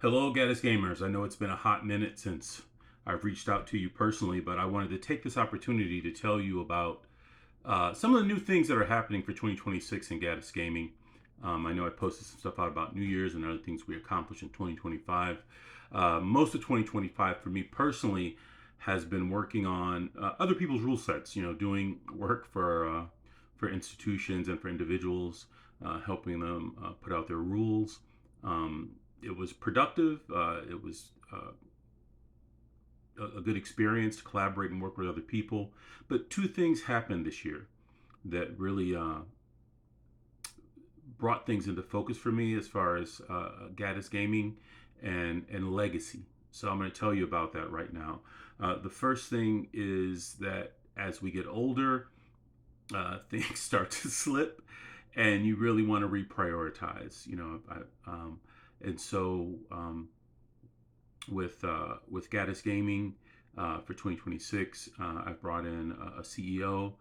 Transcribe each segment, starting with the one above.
Hello, Gattis Gamers. I know it's been a hot minute since I've reached out to you personally, but I wanted to take this opportunity to tell you about some of the new things that are happening for 2026 in Gattis Gaming. I know I posted some stuff out about New Year's and other things we accomplished in 2025. Most of 2025 for me personally has been working on other people's rule sets. Doing work for institutions and for individuals, helping them put out their rules. It was productive. It was a good experience to collaborate and work with other people. But two things happened this year that really brought things into focus for me as far as Gaddis Gaming and legacy. So I'm going to tell you about that right now. The first thing is that as we get older, things start to slip, and you really want to reprioritize. And so with Gaddis Gaming for 2026, I've brought in a CEO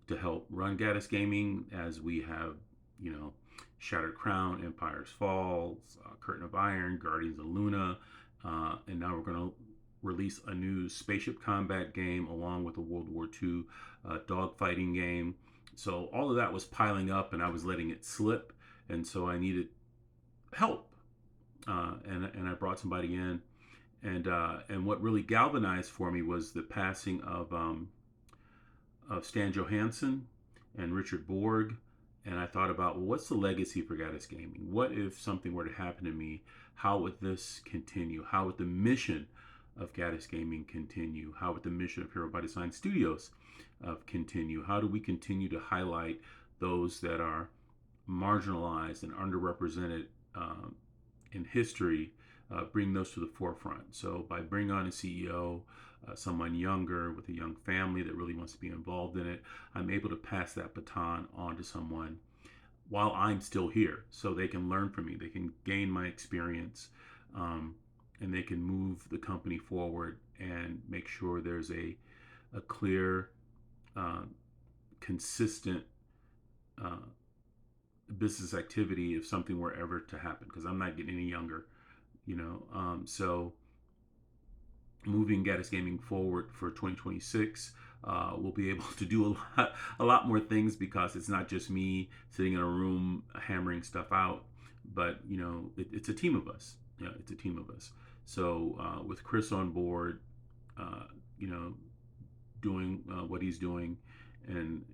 to help run Gaddis Gaming as we have, you know, Shattered Crown, Empire's Falls, Curtain of Iron, Guardians of Luna, and now we're going to release a new spaceship combat game along with a World War II dogfighting game. So all of that was piling up, and I was letting it slip, and so I needed help, and I brought somebody in, and what really galvanized for me was the passing of Stan Johansson and Richard Borg. And I thought about, well, what's the legacy for Gaddis Gaming? What if something were to happen to me? How would this continue? How would the mission of Gaddis Gaming continue? How would the mission of Hero by Design Studios continue? How do we continue to highlight those that are marginalized and underrepresented in history, bring those to the forefront? So by bringing on a CEO, someone younger with a young family that really wants to be involved in it, I'm able to pass that baton on to someone while I'm still here, so they can learn from me, they can gain my experience, and they can move the company forward and make sure there's a clear, uh, consistent uh, business activity if something were ever to happen, because I'm not getting any younger, so moving Gaddis Gaming forward for 2026, we'll be able to do a lot more things, because it's not just me sitting in a room hammering stuff out, but it's a team of us. Yeah, it's a team of us. So with Chris on board, uh, you know, doing what he's doing, and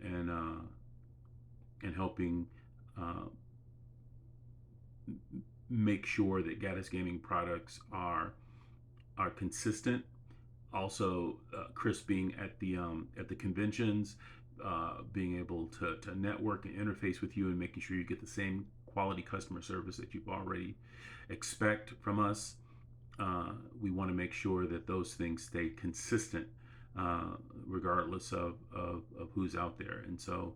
helping uh, make sure that Gaddis Gaming products are consistent. Also, Chris being at the conventions, being able to network and interface with you, and making sure you get the same quality customer service that you've already expect from us. We want to make sure that those things stay consistent, regardless of who's out there. And so,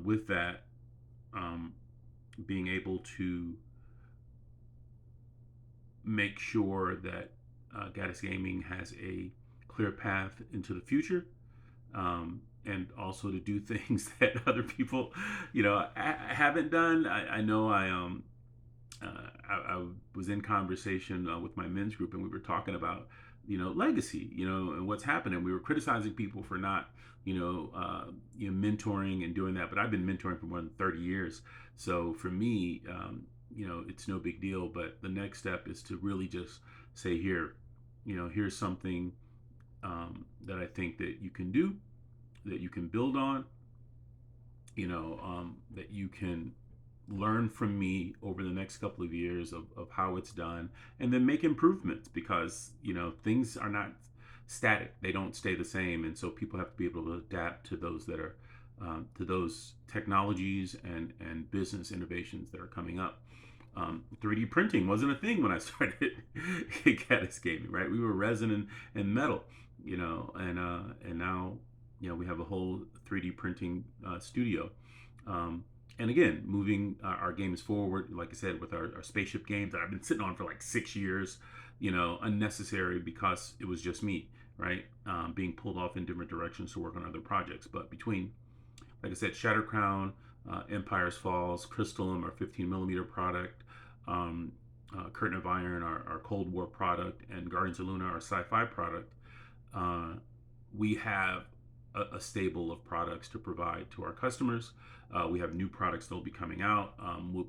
with that, um, being able to make sure that Gaddis Gaming has a clear path into the future, and also to do things that other people, haven't done. I know I was in conversation with my men's group, and we were talking about legacy, and what's happening. We were criticizing people for not mentoring and doing that, but I've been mentoring for more than 30 years. So for me, it's no big deal. But the next step is to really just say, here, here's something that I think that you can do, that you can build on, that you can learn from me over the next couple of years of how it's done, and then make improvements, because things are not static, they don't stay the same, and so people have to be able to adapt to those that are to those technologies and business innovations that are coming up. 3D printing wasn't a thing when I started Gaddis Gaming, right? We were resin and metal, and now we have a whole 3D printing studio. And again, moving our games forward, like I said, with our spaceship games that I've been sitting on for like 6 years, unnecessary because it was just me, right? Being pulled off in different directions to work on other projects. But between, like I said, Shattered Crown, Empire's Falls, Crystalline, our 15 millimeter product, Curtain of Iron, our Cold War product, and Guardians of Luna, our sci-fi product, uh, we have a stable of products to provide to our customers. We have new products that will be coming out.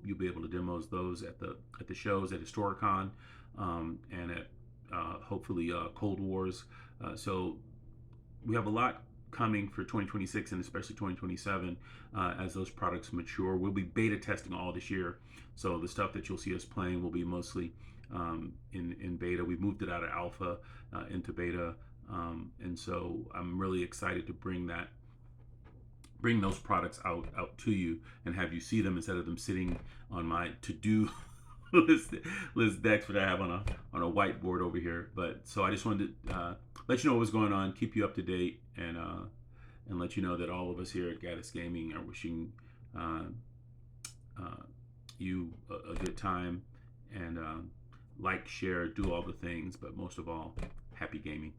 You'll be able to demo those at the shows at Historicon, and at hopefully Cold Wars. So we have a lot coming for 2026 and especially 2027 as those products mature. We'll be beta testing all this year, so the stuff that you'll see us playing will be mostly in beta. We've moved it out of alpha into beta, and so I'm really excited to bring those products out to you and have you see them instead of them sitting on my to-do list decks that I have on a whiteboard over here. But so I just wanted to let you know what was going on, keep you up to date, and let you know that all of us here at Gattis Gaming are wishing uh, uh, you a good time, and like, share, do all the things, but most of all, happy gaming.